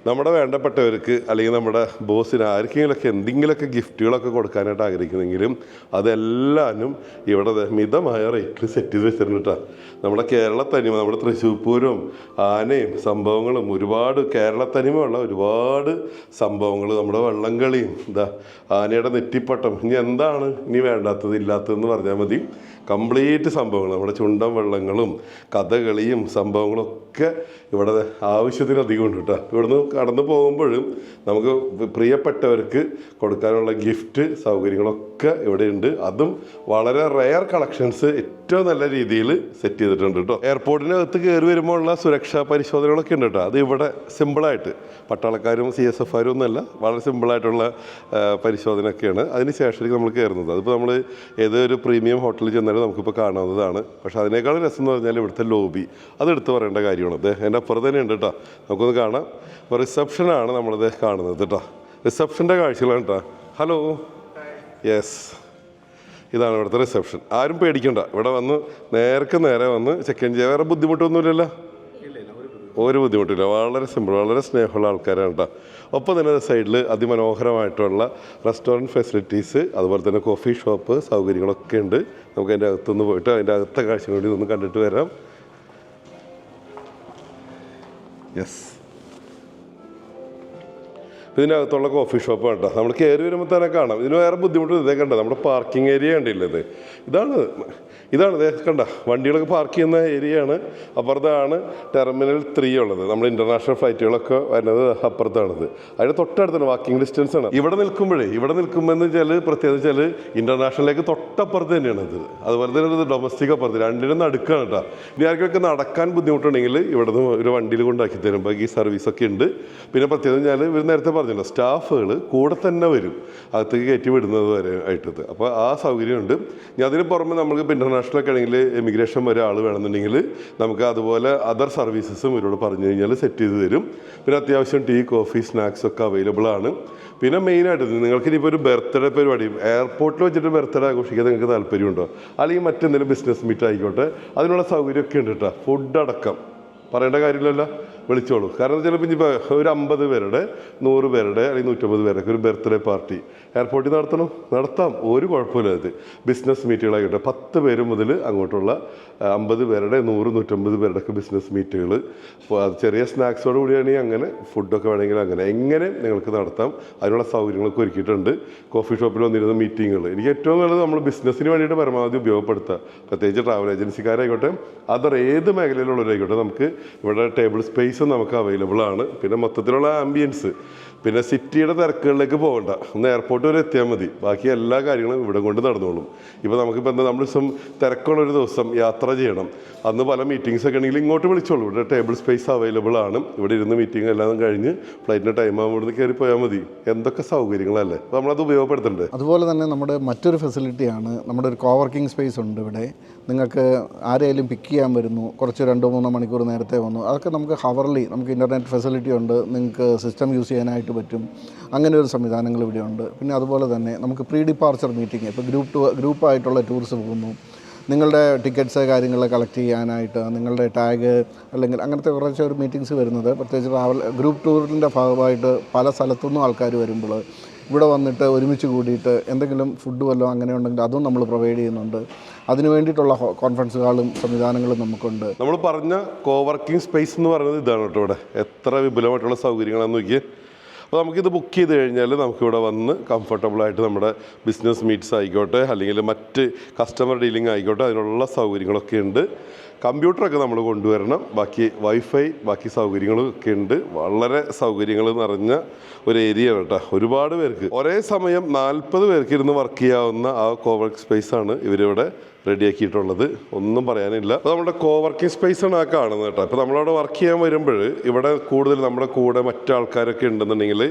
നമ്മുടെ വേണ്ടപ്പെട്ടവർക്ക് അല്ലെങ്കിൽ നമ്മുടെ ബോസിന് ആർക്കെങ്കിലുമൊക്കെ എന്തെങ്കിലുമൊക്കെ ഗിഫ്റ്റുകളൊക്കെ കൊടുക്കാനായിട്ട് ആഗ്രഹിക്കുന്നെങ്കിലും അതെല്ലാനും ഇവിടെ മിതമായ റേറ്റിൽ സെറ്റ് ചെയ്ത് വെച്ചിട്ടുണ്ട് കേട്ടോ. നമ്മുടെ കേരള തനിമ, നമ്മുടെ തൃശ്ശൂർ പൂരവും ആനയും സംഭവങ്ങളും ഒരുപാട് കേരള തനിമയുള്ള ഒരുപാട് സംഭവങ്ങൾ, നമ്മുടെ വള്ളംകളിയും ആനയുടെ നെറ്റിപ്പട്ടം, ഇനി എന്താണ് ഇനി വേണ്ടാത്തത് ഇല്ലാത്തതെന്ന് പറഞ്ഞാൽ മതി. കംപ്ലീറ്റ് സംഭവങ്ങൾ, നമ്മുടെ ചുണ്ടൻ വെള്ളങ്ങളും കഥകളിയും സംഭവങ്ങളൊക്കെ ഇവിടെ ആവശ്യത്തിലധികം ഉണ്ട് കേട്ടോ. ഇവിടുന്ന് കടന്നു പോകുമ്പോഴും നമുക്ക് പ്രിയപ്പെട്ടവർക്ക് കൊടുക്കാനുള്ള ഗിഫ്റ്റ് സൗകര്യങ്ങളൊക്കെ ഇവിടെ ഉണ്ട്. അതും വളരെ റെയർ കളക്ഷൻസ് ഏറ്റവും നല്ല രീതിയിൽ സെറ്റ് ചെയ്തിട്ടുണ്ട് കേട്ടോ. എയർപോർട്ടിനകത്ത് കയറി വരുമ്പോൾ ഉള്ള സുരക്ഷാ പരിശോധനകളൊക്കെ ഉണ്ട് കേട്ടോ. അത് ഇവിടെ സിമ്പിളായിട്ട് പട്ടാളക്കാരും CSFകാരും ഒന്നുമല്ല, വളരെ സിമ്പിളായിട്ടുള്ള പരിശോധനയൊക്കെയാണ്. അതിന് ശേഷമായിരിക്കും നമ്മൾ കയറുന്നത്. അതിപ്പോൾ നമ്മൾ ഏതൊരു പ്രീമിയം ഹോട്ടലിൽ ചെന്നാലും നമുക്കിപ്പോൾ കാണാവുന്നതാണ്. പക്ഷേ അതിനേക്കാളും രസം എന്ന് പറഞ്ഞാൽ ഇവിടുത്തെ ലോബി, അത് എടുത്ത് പറയേണ്ട കാര്യമാണ്. എൻ്റെ അപ്പുറത്ത് തന്നെ ഉണ്ട് കേട്ടോ, നമുക്കൊന്ന് കാണാം. അപ്പോൾ റിസപ്ഷനാണ് നമ്മളിത് കാണുന്നത് കേട്ടോ. റിസപ്ഷൻ്റെ കാഴ്ചകളാണ് കേട്ടോ. ഹലോ, യെസ്, ഇതാണ് ഇവിടുത്തെ റിസപ്ഷൻ. ആരും പേടിക്കണ്ട, ഇവിടെ വന്ന് നേരെ വന്ന് ചെക്ക് ഇൻ ചെയ്യാൻ വേറെ ബുദ്ധിമുട്ടൊന്നുമില്ലല്ലോ. ഒരു ബുദ്ധിമുട്ടില്ല, വളരെ സിമ്പിൾ, വളരെ സ്നേഹമുള്ള ആൾക്കാരാണ് കേട്ടോ. ഒപ്പം തന്നെ സൈഡിൽ അതിമനോഹരമായിട്ടുള്ള റെസ്റ്റോറൻറ്റ് ഫെസിലിറ്റീസ്, അതുപോലെ തന്നെ കോഫി ഷോപ്പ് സൗകര്യങ്ങളൊക്കെ ഉണ്ട്. നമുക്ക് അതിൻ്റെ അകത്തുനിന്ന് പോയിട്ട് അതിൻ്റെ അകത്തെ കാഴ്ച കൂടി ഒന്ന് കണ്ടിട്ട് വരാം. യെസ്, ഇതിനകത്തുള്ള കോഫി ഷോപ്പ് കേട്ടോ. നമ്മൾ കയറി വരുമ്പോൾ തന്നെ കാണാം. ഇതിന് വേറെ ബുദ്ധിമുട്ട് ഇതേ കണ്ട നമ്മുടെ പാർക്കിംഗ് ഏരിയ കണ്ടില്ലത്. ഇതാണ് ഇതാണ് കണ്ട വണ്ടികളൊക്കെ പാർക്ക് ചെയ്യുന്ന ഏരിയയാണ്. അപ്പുറത്താണ് ടെർമിനൽ 3 ഉള്ളത്. നമ്മുടെ ഇൻ്റർനാഷണൽ ഫ്ലൈറ്റുകളൊക്കെ വരുന്നത് അപ്പുറത്താണിത്. അതിന് തൊട്ടടുത്താണ്, വാക്കിംഗ് ഡിസ്റ്റൻസ് ആണ്. ഇവിടെ നിൽക്കുമ്പോൾ എന്ന് വെച്ചാൽ പ്രത്യേകത വെച്ചാൽ ഇൻ്റർനാഷണലിലേക്ക് തൊട്ടപ്പുറത്ത് തന്നെയാണ് ഇത്. അതുപോലെ തന്നെ ഇത് ഡൊമസ്റ്റിക് അപ്പുറത്ത്, രണ്ടിനും നടുക്കാണ് കേട്ടോ. ഇനി ആർക്കൊക്കെ നടക്കാൻ ബുദ്ധിമുട്ടുണ്ടെങ്കിൽ ഇവിടെ നിന്ന് ഒരു വണ്ടിയിൽ കൊണ്ടാക്കി തരും. ബാക്കി സർവീസൊക്കെ ഉണ്ട്. പിന്നെ പ്രത്യേകത വെച്ചാൽ ഇവർ നേരത്തെ പറഞ്ഞല്ലോ, സ്റ്റാഫുകൾ കൂടെ തന്നെ വരും അകത്തേക്ക് കയറ്റി വിടുന്നത് വരെ ആയിട്ടത്. അപ്പോൾ ആ സൗകര്യമുണ്ട്. ഇനി അതിന് പുറമെ നമുക്ക് ഇപ്പോൾ ഇൻ്റർനാഷണലൊക്കെ ആണെങ്കിൽ എമിഗ്രേഷൻ വരെ ആൾ വേണമെന്നുണ്ടെങ്കിൽ നമുക്ക് അതുപോലെ അതർ സർവീസസും ഇവരോട് പറഞ്ഞു കഴിഞ്ഞാൽ സെറ്റ് ചെയ്ത് തരും. പിന്നെ അത്യാവശ്യം ടീ, കോഫി, സ്നാക്സ് ഒക്കെ അവൈലബിൾ ആണ്. പിന്നെ മെയിനായിട്ട് നിങ്ങൾക്ക് ഇനിയിപ്പോൾ ഒരു ബർത്ത്ഡേ പരിപാടി എയർപോർട്ടിൽ വെച്ചിട്ട് ബർത്ത്ഡേ ആഘോഷിക്കാൻ നിങ്ങൾക്ക് താല്പര്യമുണ്ടോ, അല്ലെങ്കിൽ മറ്റെന്തെങ്കിലും ബിസിനസ് മീറ്റ് ആയിക്കോട്ടെ, അതിനുള്ള സൗകര്യമൊക്കെ ഉണ്ട് കേട്ടോ. ഫുഡ് അടക്കം പറയേണ്ട കാര്യമില്ലല്ലോ, വിളിച്ചോളൂ. കാരണം ചിലപ്പോൾ ഇനിയിപ്പോൾ ഒരു 50 പേരുടെ 100 പേരുടെ അല്ലെങ്കിൽ 150 പേരൊക്കെ ഒരു ബർത്ത്ഡേ പാർട്ടി എയർപോർട്ടിൽ നടത്താം, ഒരു കുഴപ്പമില്ല. അത് ബിസിനസ് മീറ്റുകളായിക്കോട്ടെ, 10 പേര് മുതൽ അങ്ങോട്ടുള്ള 50 പേരുടെ 100, 150 പേരുടെ ഒക്കെ ബിസിനസ് മീറ്റുകൾ. അപ്പോൾ അത് ചെറിയ സ്നാക്സോട് കൂടിയാണെങ്കിൽ അങ്ങനെ, ഫുഡൊക്കെ വേണമെങ്കിൽ അങ്ങനെ എങ്ങനെ നിങ്ങൾക്ക് നടത്താം. അതിനുള്ള സൗകര്യങ്ങളൊക്കെ ഒരുക്കിയിട്ടുണ്ട്. കോഫി ഷോപ്പിൽ വന്നിരുന്ന മീറ്റിങ്ങുകൾ എനിക്ക് ഏറ്റവും നല്ലത് നമ്മൾ ബിസിനസ്സിന് വേണ്ടിയിട്ട് പരമാവധി ഉപയോഗപ്പെടുത്തുക. പ്രത്യേകിച്ച് ട്രാവൽ ഏജൻസിക്കാരായിക്കോട്ടെ, അതർ ഏത് മേഖലയിലുള്ളവരായിക്കോട്ടെ, നമുക്ക് ഇവിടെ ടേബിൾ സ്പേസ് നമുക്ക് അവൈലബിൾ ആണ്. പിന്നെ മൊത്തത്തിലുള്ള ആംബിയൻസ്, പിന്നെ സിറ്റിയുടെ തിരക്കുകളിലേക്ക് പോകണ്ട, ഒന്ന് എയർപോർട്ട് വരെ എത്തിയാൽ മതി. ബാക്കി എല്ലാ കാര്യങ്ങളും ഇവിടെ കൊണ്ട് നടന്നോളും. ഇപ്പോൾ നമുക്കിപ്പോൾ എന്താ, നമ്മൾ ദിവസം തിരക്കുള്ളൊരു ദിവസം യാത്ര ചെയ്യണം, അന്ന് പല മീറ്റിംഗ്സ് ഒക്കെ ഉണ്ടെങ്കിൽ ഇങ്ങോട്ട് വിളിച്ചോളൂ. ഇവിടെ ടേബിൾ സ്പേസ് അവൈലബിൾ ആണ്. ഇവിടെ ഇരുന്ന് മീറ്റിംഗ് എല്ലാം കഴിഞ്ഞ് ഫ്ലൈറ്റിൻ്റെ ടൈം ആകുമ്പോൾ ഇവിടുന്ന് കയറി പോയാൽ മതി. എന്തൊക്കെ സൗകര്യങ്ങളല്ലേ, അപ്പോൾ നമ്മളത് ഉപയോഗപ്പെടുത്തണ്ടേ. അതുപോലെ തന്നെ നമ്മുടെ മറ്റൊരു ഫെസിലിറ്റിയാണ്, നമ്മുടെ ഒരു കോവർക്കിംഗ് സ്പേസ് ഉണ്ട് ഇവിടെ. നിങ്ങൾക്ക് ആരെയും പിക്ക് ചെയ്യാൻ വരുന്നു, കുറച്ച് 2-3 മണിക്കൂർ നേരത്തെ വന്നു, അതൊക്കെ നമുക്ക് ഹവർലി, നമുക്ക് ഇൻ്റർനെറ്റ് ഫെസിലിറ്റി ഉണ്ട്, നിങ്ങൾക്ക് സിസ്റ്റം യൂസ് ചെയ്യാനായിട്ട് പറ്റും. അങ്ങനെ ഒരു സംവിധാനങ്ങൾ ഇവിടെ ഉണ്ട്. പിന്നെ അതുപോലെ തന്നെ നമുക്ക് പ്രീ ഡിപ്പാർച്ചർ മീറ്റിംഗ്, ഇപ്പോൾ ഗ്രൂപ്പായിട്ടുള്ള ടൂർസ് പോകുന്നു, നിങ്ങളുടെ ടിക്കറ്റ്സ് കാര്യങ്ങൾ കളക്ട് ചെയ്യാനായിട്ട്, നിങ്ങളുടെ ടാഗ് അല്ലെങ്കിൽ അങ്ങനത്തെ കുറച്ച് ഒരു മീറ്റിങ്സ് വരുന്നത്, പ്രത്യേകിച്ച് ഗ്രൂപ്പ് ടൂറിൻ്റെ ഭാഗമായിട്ട് പല സ്ഥലത്തുനിന്നും ആൾക്കാർ വരുമ്പോൾ ഇവിടെ വന്നിട്ട് ഒരുമിച്ച് കൂടിയിട്ട് എന്തെങ്കിലും ഫുഡ് വല്ലതും അങ്ങനെ ഉണ്ടെങ്കിൽ അതും നമ്മൾ പ്രൊവൈഡ് ചെയ്യുന്നുണ്ട്. അതിന് വേണ്ടിയിട്ടുള്ള കോൺഫറൻസ് ഹാളും സംവിധാനങ്ങളും നമുക്കുണ്ട്. നമ്മൾ പറഞ്ഞ കോവർക്കിംഗ് സ്പേസ് എന്ന് പറയുന്നത് ഇതാണ് കേട്ടോ. ഇവിടെ എത്ര വിപുലമായിട്ടുള്ള സൗകര്യങ്ങളാണെന്ന് നോക്കിയേ. അപ്പോൾ നമുക്കിത് ബുക്ക് ചെയ്ത് കഴിഞ്ഞാൽ നമുക്കിവിടെ വന്ന് കംഫർട്ടബിളായിട്ട് നമ്മുടെ ബിസിനസ് മീറ്റ്സ് ആയിക്കോട്ടെ, അല്ലെങ്കിൽ മറ്റ് കസ്റ്റമർ ഡീലിംഗ് ആയിക്കോട്ടെ, അതിനുള്ള സൗകര്യങ്ങളൊക്കെ ഉണ്ട്. കമ്പ്യൂട്ടറൊക്കെ നമ്മൾ കൊണ്ടുവരണം. ബാക്കി വൈഫൈ, ബാക്കി സൗകര്യങ്ങളൊക്കെ ഉണ്ട്. വളരെ സൗകര്യങ്ങൾ നിറഞ്ഞ ഒരു ഏരിയ ആണ് കേട്ടോ. ഒരുപാട് പേർക്ക് ഒരേ സമയം 40 പേർക്ക് ഇരുന്ന് വർക്ക് ചെയ്യാവുന്ന ആ കോവർക്ക് സ്പേസാണ് ഇവരിവിടെ റെഡിയാക്കിയിട്ടുള്ളത്. ഒന്നും പറയാനില്ല. അപ്പോൾ നമ്മുടെ കോവർക്കിംഗ് സ്പേസാണ് ആ കാണുന്നത് കേട്ടോ. ഇപ്പോൾ നമ്മളവിടെ വർക്ക് ചെയ്യാൻ വരുമ്പോൾ ഇവിടെ കൂടുതൽ നമ്മുടെ കൂടെ മറ്റാൾക്കാരൊക്കെ ഉണ്ടെന്നുണ്ടെങ്കിൽ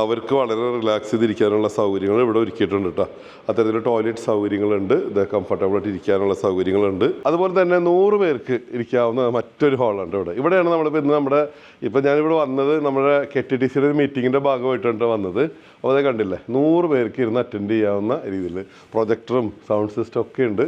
അവർക്ക് വളരെ റിലാക്സ് ചെയ്തിരിക്കാനുള്ള സൗകര്യങ്ങൾ ഇവിടെ ഒരുക്കിയിട്ടുണ്ട് കേട്ടോ. അത്തരത്തിൽ ടോയ്ലറ്റ് സൗകര്യങ്ങളുണ്ട്, ഇത് കംഫർട്ടബിളായിട്ട് ഇരിക്കാനുള്ള സൗകര്യങ്ങളുണ്ട്. അതുപോലെ തന്നെ 100 പേർക്ക് ഇരിക്കാവുന്ന മറ്റൊരു ഹാളുണ്ട് ഇവിടെ. ഇവിടെയാണ് നമ്മളിപ്പോൾ ഇന്ന് ഇപ്പോൾ ഞാനിവിടെ വന്നത് നമ്മുടെ KTTC മീറ്റിങ്ങിൻ്റെ ഭാഗമായിട്ടാണ് വന്നത്. അപ്പോൾ അതേ കണ്ടില്ലേ, 100 പേർക്ക് ഇരുന്ന് അറ്റൻഡ് ചെയ്യാവുന്ന രീതിയിൽ പ്രൊജക്ടറും സൗണ്ട് സിസ്റ്റം ഒക്കെ ഉണ്ട്.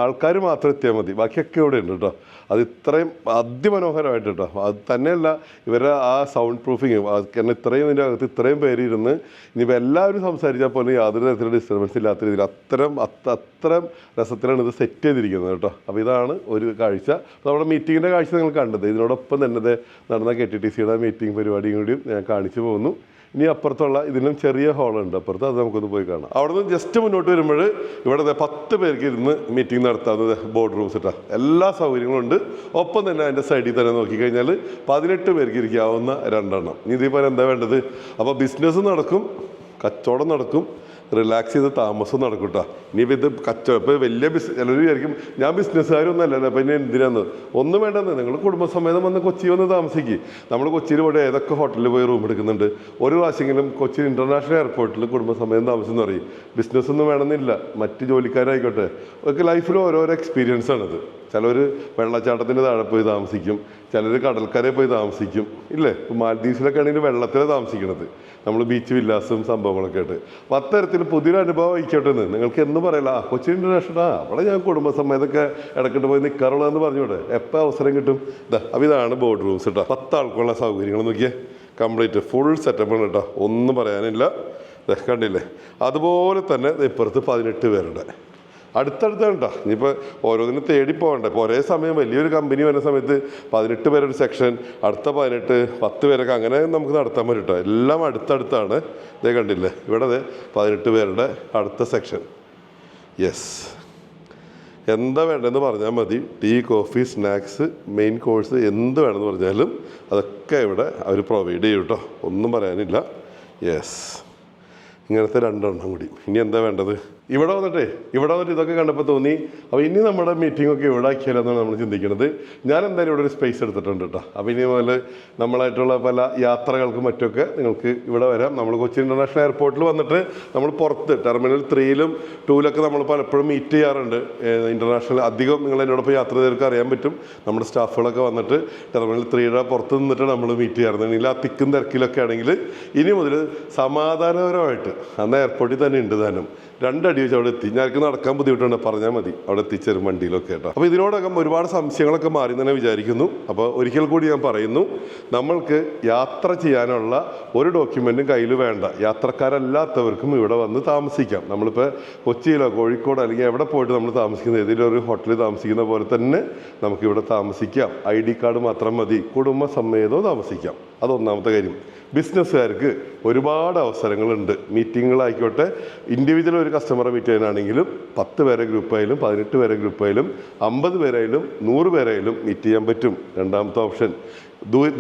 ആൾക്കാർ മാത്രം എത്തിയാൽ മതി, ബാക്കിയൊക്കെ ഇവിടെ ഉണ്ട് കേട്ടോ. അത് ഇത്രയും അതിമനോഹരമായിട്ട് കേട്ടോ. അത് തന്നെയല്ല, ഇവരുടെ ആ സൗണ്ട് പ്രൂഫിങ്, കാരണം ഇത്രയും ഇതിൻ്റെ അകത്ത് ഇത്രയും പേര് ഇരുന്ന് ഇനിയിപ്പോൾ എല്ലാവരും സംസാരിച്ചാൽ പോലും യാതൊരു തരത്തിലുള്ള ഡിസ്റ്റർബൻസ് ഇല്ലാത്ത രീതിയിൽ അത്തരം രസത്തിലാണ് ഇത് സെറ്റ് ചെയ്തിരിക്കുന്നത് കേട്ടോ. അപ്പോൾ ഇതാണ് ഒരു കാഴ്ച. നമ്മുടെ മീറ്റിങ്ങിൻ്റെ കാഴ്ച നിങ്ങൾ കണ്ടത്. ഇതിനോടൊപ്പം തന്നെ നടന്ന KTTC മീറ്റിംഗ് പരിപാടിയും കൂടിയും ഞാൻ കാണിച്ചു പോകുന്നു. ഇനി അപ്പുറത്തുള്ള ഇതിനും ചെറിയ ഹാളുണ്ട് അപ്പുറത്ത്, അത് നമുക്കൊന്ന് പോയി കാണാം. അവിടെ നിന്ന് ജസ്റ്റ് മുന്നോട്ട് വരുമ്പോൾ ഇവിടെ 10 പേർക്ക് ഇരുന്ന് മീറ്റിംഗ് നടത്താവുന്നത് ബോർഡ് റൂംസ് ഇട്ടാ എല്ലാ സൗകര്യങ്ങളും ഉണ്ട്. ഒപ്പം തന്നെ അതിൻ്റെ സൈഡിൽ തന്നെ നോക്കിക്കഴിഞ്ഞാൽ 18 പേർക്ക് ഇരിക്കാവുന്ന 2 എണ്ണം. ഇനി ഇതേപോലെ എന്താ വേണ്ടത്? അപ്പോൾ ബിസിനസ് നടക്കും, കച്ചവടം നടക്കും, റിലാക്സ് ചെയ്ത് താമസം നടക്കും കേട്ടോ. ഇനിയിപ്പോൾ ഇത് കച്ചവടം ഇപ്പോൾ വലിയ ചിലർ വിചാരിക്കും ഞാൻ ബിസിനസ്സുകാരൊന്നും അല്ലല്ലോ, അപ്പം ഇനി എന്തിനാന്ന് ഒന്നും വേണ്ടെന്ന്. നിങ്ങൾ കുടുംബസമേതം വന്ന് കൊച്ചി വന്ന് താമസിക്കുക. നമ്മൾ കൊച്ചിയിൽ പോയി ഏതൊക്കെ ഹോട്ടലിൽ പോയി റൂം എടുക്കുന്നുണ്ട്. ഒരു പ്രാവശ്യമെങ്കിലും കൊച്ചി ഇൻ്റർനാഷണൽ എയർപോർട്ടിൽ കുടുംബസമേതം താമസം അറിയും. ബിസിനസ്സൊന്നും വേണമെന്നില്ല, മറ്റ് ജോലിക്കാരായിക്കോട്ടെ ഒക്കെ ലൈഫിൽ ഓരോരോ എക്സ്പീരിയൻസ് ആണത്. ചിലർ വെള്ളച്ചാട്ടത്തിൻ്റെ താഴെ പോയി താമസിക്കും, ചിലർ കടൽക്കരയിൽ പോയി താമസിക്കും, ഇല്ലേ? ഇപ്പോൾ മാൽദീവ്സിലൊക്കെ ആണെങ്കിൽ വെള്ളത്തിലാണ് താമസിക്കണത്, നമ്മൾ ബീച്ച് വില്ലാസും സംഭവങ്ങളൊക്കെ ആയിട്ട്. അപ്പോൾ അത്തരത്തിൽ പുതിയൊരു അനുഭവം ആയിക്കോട്ടെ എന്ന് നിങ്ങൾക്ക് എന്ന് പറയില്ല. കൊച്ചി ഇൻ്റർനാഷണൽ അവിടെ ഞാൻ കുടുംബസമേതൊക്കെ ഇടയ്ക്കിട്ട് പോയി നിൽക്കാറുള്ളതെന്ന് പറഞ്ഞൂടെ, എപ്പോൾ അവസരം കിട്ടും. അപ്പോൾ ഇതാണ് ബോർഡ് റൂംസ് കേട്ടോ. 10 ആൾക്കുള്ള സൗകര്യങ്ങൾ നോക്കിയാൽ കംപ്ലീറ്റ് ഫുൾ സെറ്റപ്പാണ് കേട്ടോ, ഒന്നും പറയാനില്ല. കണ്ടില്ലേ? അതുപോലെ തന്നെ ഇപ്പുറത്ത് 18 പേരുടെ അടുത്തടുത്താണ് കേട്ടോ. ഇനിയിപ്പോൾ ഓരോന്നിനും തേടി പോകണ്ടേ. ഇപ്പോൾ ഒരേ സമയം വലിയൊരു കമ്പനി വരുന്ന സമയത്ത് 18 പേരൊരു സെക്ഷൻ, അടുത്ത 18, 10 പേരൊക്കെ അങ്ങനെ നമുക്ക് നടത്താൻ പറ്റും കേട്ടോ. എല്ലാം അടുത്തടുത്താണ്. ഇതേ കണ്ടില്ലേ, ഇവിടെ 18 പേരുടെ അടുത്ത സെക്ഷൻ. യെസ്, എന്താ വേണ്ടതെന്ന് പറഞ്ഞാൽ മതി. Tea, coffee, snacks, main course എന്ത് വേണമെന്ന് പറഞ്ഞാലും അതൊക്കെ ഇവിടെ അവർ പ്രൊവൈഡ് ചെയ്യും കേട്ടോ. ഒന്നും പറയാനില്ല. യെസ്, ഇങ്ങനത്തെ 2 എണ്ണം കൂടി. ഇനി എന്താ വേണ്ടത്? ഇവിടെ വന്നിട്ട് ഇതൊക്കെ കണ്ടപ്പോൾ തോന്നി, അപ്പോൾ ഇനി നമ്മുടെ മീറ്റിംഗ് ഒക്കെ ഇവിടെ ആക്കിയാലെന്നാണ് നമ്മൾ ചിന്തിക്കുന്നത്. ഞാൻ എന്തായാലും ഇവിടെ ഒരു സ്പേസ് എടുത്തിട്ടുണ്ട് കേട്ടോ. അപ്പോൾ ഇനി മുതൽ നമ്മളായിട്ടുള്ള പല യാത്രകൾക്കും മറ്റൊക്കെ നിങ്ങൾക്ക് ഇവിടെ വരാം. നമ്മൾ കൊച്ചി ഇൻ്റർനാഷണൽ എയർപോർട്ടിൽ വന്നിട്ട് നമ്മൾ പുറത്ത് ടെർമിനൽ 3ലും 2ലൊക്കെ നമ്മൾ പലപ്പോഴും മീറ്റ് ചെയ്യാറുണ്ട്. ഇൻ്റർനാഷണൽ അധികം നിങ്ങൾ എന്നോടൊപ്പം യാത്ര ചെയ്തവർക്ക് അറിയാൻ പറ്റും. നമ്മുടെ സ്റ്റാഫുകളൊക്കെ വന്നിട്ട് ടെർമിനൽ 3യുടെ പുറത്ത് നിന്നിട്ട് നമ്മൾ മീറ്റ് ചെയ്യാറുണ്ടെങ്കിൽ ആ തിക്കും തിരക്കിലൊക്കെ ആണെങ്കിൽ ഇനി മുതൽ സമാധാനപരമായിട്ട് അന്ന് എയർപോർട്ടിൽ തന്നെ ഉണ്ട് താനും 2 അടി വെച്ച് അവിടെ എത്തി. ഞാർക്ക് നടക്കാൻ ബുദ്ധിമുട്ടുണ്ട്, പറഞ്ഞാൽ മതി, അവിടെ എത്തിച്ചേരും വണ്ടിയിലൊക്കെ കേട്ടോ. അപ്പോൾ ഇതിനോടകം ഒരുപാട് സംശയങ്ങളൊക്കെ മാറി തന്നെ വിചാരിക്കുന്നു. അപ്പോൾ ഒരിക്കൽ കൂടി ഞാൻ പറയുന്നു, നമ്മൾക്ക് യാത്ര ചെയ്യാനുള്ള ഒരു ഡോക്യുമെൻറ്റും കയ്യിൽ വേണ്ട. യാത്രക്കാരല്ലാത്തവർക്കും ഇവിടെ വന്ന് താമസിക്കാം. നമ്മളിപ്പോൾ കൊച്ചിയിലോ കോഴിക്കോടോ അല്ലെങ്കിൽ എവിടെ പോയിട്ട് നമ്മൾ താമസിക്കുന്ന ഏതെങ്കിലും ഒരു ഹോട്ടലിൽ താമസിക്കുന്ന പോലെ തന്നെ നമുക്കിവിടെ താമസിക്കാം. ID കാർഡ് മാത്രം മതി, കുടുംബസമേതവും താമസിക്കാം. അതൊന്നാമത്തെ കാര്യം. ബിസിനസ്സുകാർക്ക് ഒരുപാട് അവസരങ്ങളുണ്ട്. മീറ്റിങ്ങുകളായിക്കോട്ടെ, ഇൻഡിവിജ്വൽ ഒരു കസ്റ്റമറെ മീറ്റ് ചെയ്യാനാണെങ്കിലും 10 പേരെ ഗ്രൂപ്പായാലും 18 പേരെ ഗ്രൂപ്പായാലും 50 പേരായാലും 100 പേരായാലും മീറ്റ് ചെയ്യാൻ പറ്റും. രണ്ടാമത്തെ ഓപ്ഷൻ,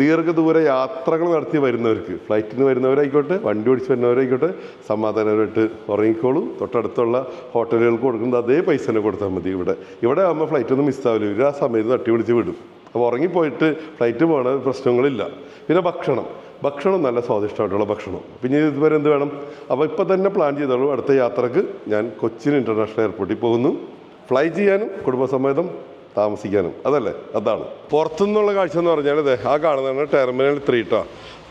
ദീർഘദൂര യാത്രകൾ നടത്തി വരുന്നവർക്ക്, ഫ്ലൈറ്റിന് വരുന്നവരായിക്കോട്ടെ വണ്ടി ഓടിച്ച് വരുന്നവരായിക്കോട്ടെ, സമാധാനമായിട്ട് ഉറങ്ങിക്കോളൂ. തൊട്ടടുത്തുള്ള ഹോട്ടലുകൾക്ക് കൊടുക്കുന്നത് അതേ പൈസ തന്നെ കൊടുത്താൽ മതി. ഇവിടെ ആകുമ്പോൾ ഫ്ലൈറ്റൊന്നും മിസ്സാവില്ല. ഇവർ ആ സമയത്ത് തട്ടി പിടിച്ച് വിടും. അപ്പോൾ ഉറങ്ങിപ്പോയിട്ട് ഫ്ലൈറ്റ് പോകണ പ്രശ്നങ്ങളില്ല. പിന്നെ ഭക്ഷണം നല്ല സ്വാദിഷ്ടമായിട്ടുള്ള ഭക്ഷണം. പിന്നെ ഇതുവരെ എന്ത് വേണം? അപ്പോൾ ഇപ്പോൾ തന്നെ പ്ലാൻ ചെയ്തോളൂ. അടുത്ത യാത്രക്ക് ഞാൻ കൊച്ചിൻ ഇൻ്റർനാഷണൽ എയർപോർട്ടിൽ പോകുന്നു. ഫ്ലൈ ചെയ്യാനും കുടുംബസമേതം താമസിക്കാനും. അതാണ് പുറത്തുനിന്നുള്ള കാഴ്ച എന്ന് പറഞ്ഞാൽ ആ കാണുന്നതാണ് ടെർമിനൽ 3 കേട്ടോ.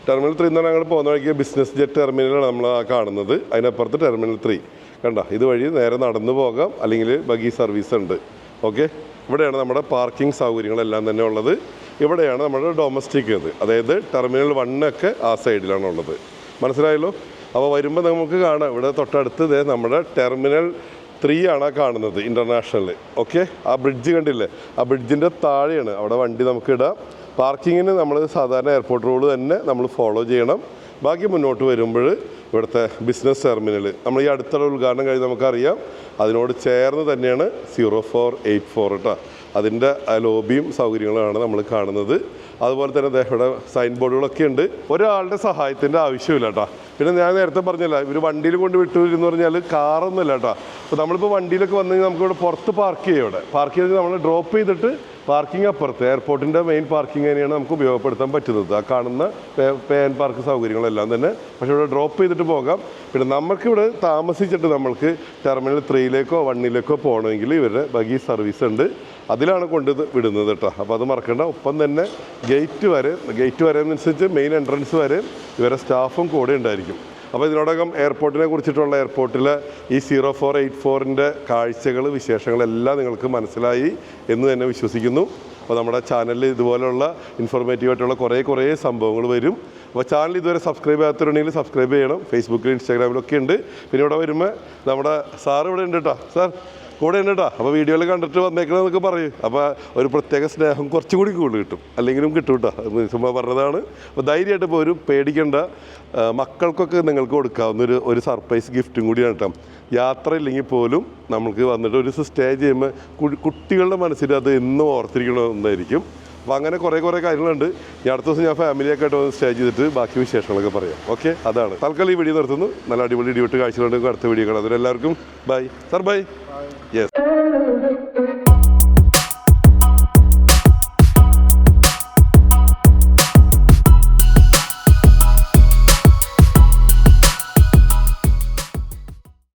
ടെർമിനൽ 3 എന്ന് പറഞ്ഞാൽ ഞങ്ങൾ പോകുന്ന വഴിക്ക് ബിസിനസ് ജെറ്റ് ടെർമിനലാണ് നമ്മൾ ആ കാണുന്നത്. അതിനപ്പുറത്ത് ടെർമിനൽ 3 കണ്ട. ഇതുവഴി നേരെ നടന്നു പോകാം, അല്ലെങ്കിൽ ബഗി സർവീസ് ഉണ്ട്. ഓക്കെ, ഇവിടെയാണ് നമ്മുടെ പാർക്കിംഗ് സൗകര്യങ്ങളെല്ലാം തന്നെ ഉള്ളത്. ഇവിടെയാണ് നമ്മുടെ ഡൊമസ്റ്റിക് അതായത് ടെർമിനൽ 1 ഒക്കെ ആ സൈഡിലാണ് ഉള്ളത്. മനസ്സിലായല്ലോ? അപ്പോൾ വരുമ്പോൾ നമുക്ക് കാണാം ഇവിടെ തൊട്ടടുത്ത് നമ്മുടെ ടെർമിനൽ 3 ആണ് കാണുന്നത്, ഇൻ്റർനാഷണൽ. ഓക്കെ, ആ ബ്രിഡ്ജ് കണ്ടില്ലേ? ആ ബ്രിഡ്ജിൻ്റെ താഴെയാണ് അവിടെ വണ്ടി നമുക്ക് ഇടാം. പാർക്കിങ്ങിന് നമ്മൾ സാധാരണ എയർപോർട്ട് റൂൾ തന്നെ നമ്മൾ ഫോളോ ചെയ്യണം. ബാക്കി മുന്നോട്ട് വരുമ്പോൾ ഇവിടുത്തെ ബിസിനസ് ടെർമിനൽ നമ്മൾ ഈ അടുത്തുള്ള ഉദ്ഘാടനം കഴിഞ്ഞ് നമുക്കറിയാം, അതിനോട് ചേർന്ന് തന്നെയാണ് 0484 കേട്ടോ. അതിൻ്റെ ലോബിയും സൗകര്യങ്ങളാണ് നമ്മൾ കാണുന്നത്. അതുപോലെ തന്നെ ഇവിടെ സൈൻ ബോർഡുകളൊക്കെ ഉണ്ട്. ഒരാളുടെ സഹായത്തിൻ്റെ ആവശ്യമില്ല കേട്ടോ. പിന്നെ ഞാൻ നേരത്തെ പറഞ്ഞില്ല, ഇവർ വണ്ടിയിൽ കൊണ്ട് വിട്ടുവരുമെന്ന് പറഞ്ഞാൽ കാറൊന്നുമില്ല കേട്ടോ. അപ്പോൾ നമ്മളിപ്പോൾ വണ്ടിയിലൊക്കെ വന്നു കഴിഞ്ഞാൽ നമുക്കിവിടെ പുറത്ത് പാർക്ക് ചെയ്യാം. ഇവിടെ പാർക്ക് ചെയ്ത് നമ്മൾ ഡ്രോപ്പ് ചെയ്തിട്ട് പാർക്കിംഗ് അപ്പുറത്ത് എയർപോർട്ടിൻ്റെ മെയിൻ പാർക്കിംഗ് തന്നെയാണ് നമുക്ക് ഉപയോഗപ്പെടുത്താൻ പറ്റുന്നത്. ആ കാണുന്ന പേ ആൻഡ് പാർക്ക് സൗകര്യങ്ങളെല്ലാം തന്നെ. പക്ഷേ ഇവിടെ ഡ്രോപ്പ് ചെയ്തിട്ട് പോകാം. പിന്നെ നമുക്കിവിടെ താമസിച്ചിട്ട് നമ്മൾക്ക് ടെർമിനൽ 3ലേക്കോ 1ലേക്കോ പോകണമെങ്കിൽ ഇവരുടെ ബഗി സർവീസ് ഉണ്ട്. അതിലാണ് കൊണ്ട് വിടുന്നത് കേട്ടോ. അപ്പോൾ അത് മറക്കണ്ട. ഒപ്പം തന്നെ ഗേറ്റ് വരെ അനുസരിച്ച് മെയിൻ എൻട്രൻസ് വരെ ഇവരെ സ്റ്റാഫും കൂടെ ഉണ്ടായിരിക്കും. അപ്പോൾ ഇതിനോടകം എയർപോർട്ടിനെ കുറിച്ചിട്ടുള്ള എയർപോർട്ടിലെ ഈ 0484ൻ്റെ കാഴ്ചകൾ, വിശേഷങ്ങളെല്ലാം നിങ്ങൾക്ക് മനസ്സിലായി എന്ന് തന്നെ വിശ്വസിക്കുന്നു. അപ്പോൾ നമ്മുടെ ചാനലിൽ ഇതുപോലുള്ള ഇൻഫോർമേറ്റീവായിട്ടുള്ള കുറേ സംഭവങ്ങൾ വരും. അപ്പോൾ ചാനൽ ഇതുവരെ സബ്സ്ക്രൈബ് ചെയ്യാത്തവരുണ്ടെങ്കിൽ സബ്സ്ക്രൈബ് ചെയ്യണം. ഫേസ്ബുക്കിലും ഇൻസ്റ്റാഗ്രാമിലൊക്കെ ഉണ്ട്. പിന്നെ ഇവിടെ വരുമ്പോൾ നമ്മുടെ സാർ ഇവിടെ ഉണ്ട് കേട്ടോ. സാർ കൂടെ ഉണ്ട് കേട്ടോ. അപ്പോൾ വീഡിയോയിൽ കണ്ടിട്ട് വന്നേക്കണമെന്നൊക്കെ പറയും. അപ്പോൾ ഒരു പ്രത്യേക സ്നേഹം കുറച്ചുകൂടി കൂടുതൽ കിട്ടും, അല്ലെങ്കിലും കിട്ടും കേട്ടോ. ചുമ്മാ പറഞ്ഞതാണ്. അപ്പോൾ ധൈര്യമായിട്ട് പോരും, പേടിക്കേണ്ട. മക്കൾക്കൊക്കെ നിങ്ങൾക്ക് കൊടുക്കാവുന്ന ഒരു സർപ്രൈസ് ഗിഫ്റ്റും കൂടിയാണ് കേട്ടോ. യാത്ര ഇല്ലെങ്കിൽ പോലും നമുക്ക് വന്നിട്ട് ഒരു സ്റ്റേ ചെയ്യുമ്പോൾ കുട്ടികളുടെ മനസ്സിൽ അത് എന്നും ഓർത്തിരിക്കണമെന്നായിരിക്കും. അപ്പോൾ അങ്ങനെ കുറേ കാര്യങ്ങളുണ്ട്. ഈ അടുത്ത ദിവസം ഞാൻ ഫാമിലിയൊക്കെ ആയിട്ട് വന്ന് സ്റ്റേ ചെയ്തിട്ട് ബാക്കി വിശേഷങ്ങളൊക്കെ പറയാം. ഓക്കെ, അതാണ് തൽക്കാലം ഈ വീഡിയോ നിർത്തുന്നു. നല്ല അടിപൊളി ഇടിവിട്ട് കാഴ്ചകളുണ്ടെങ്കിൽ അടുത്ത വീഡിയോ കാണാം. അതിലെല്ലാവർക്കും ബൈ. Sir by. യെസ്.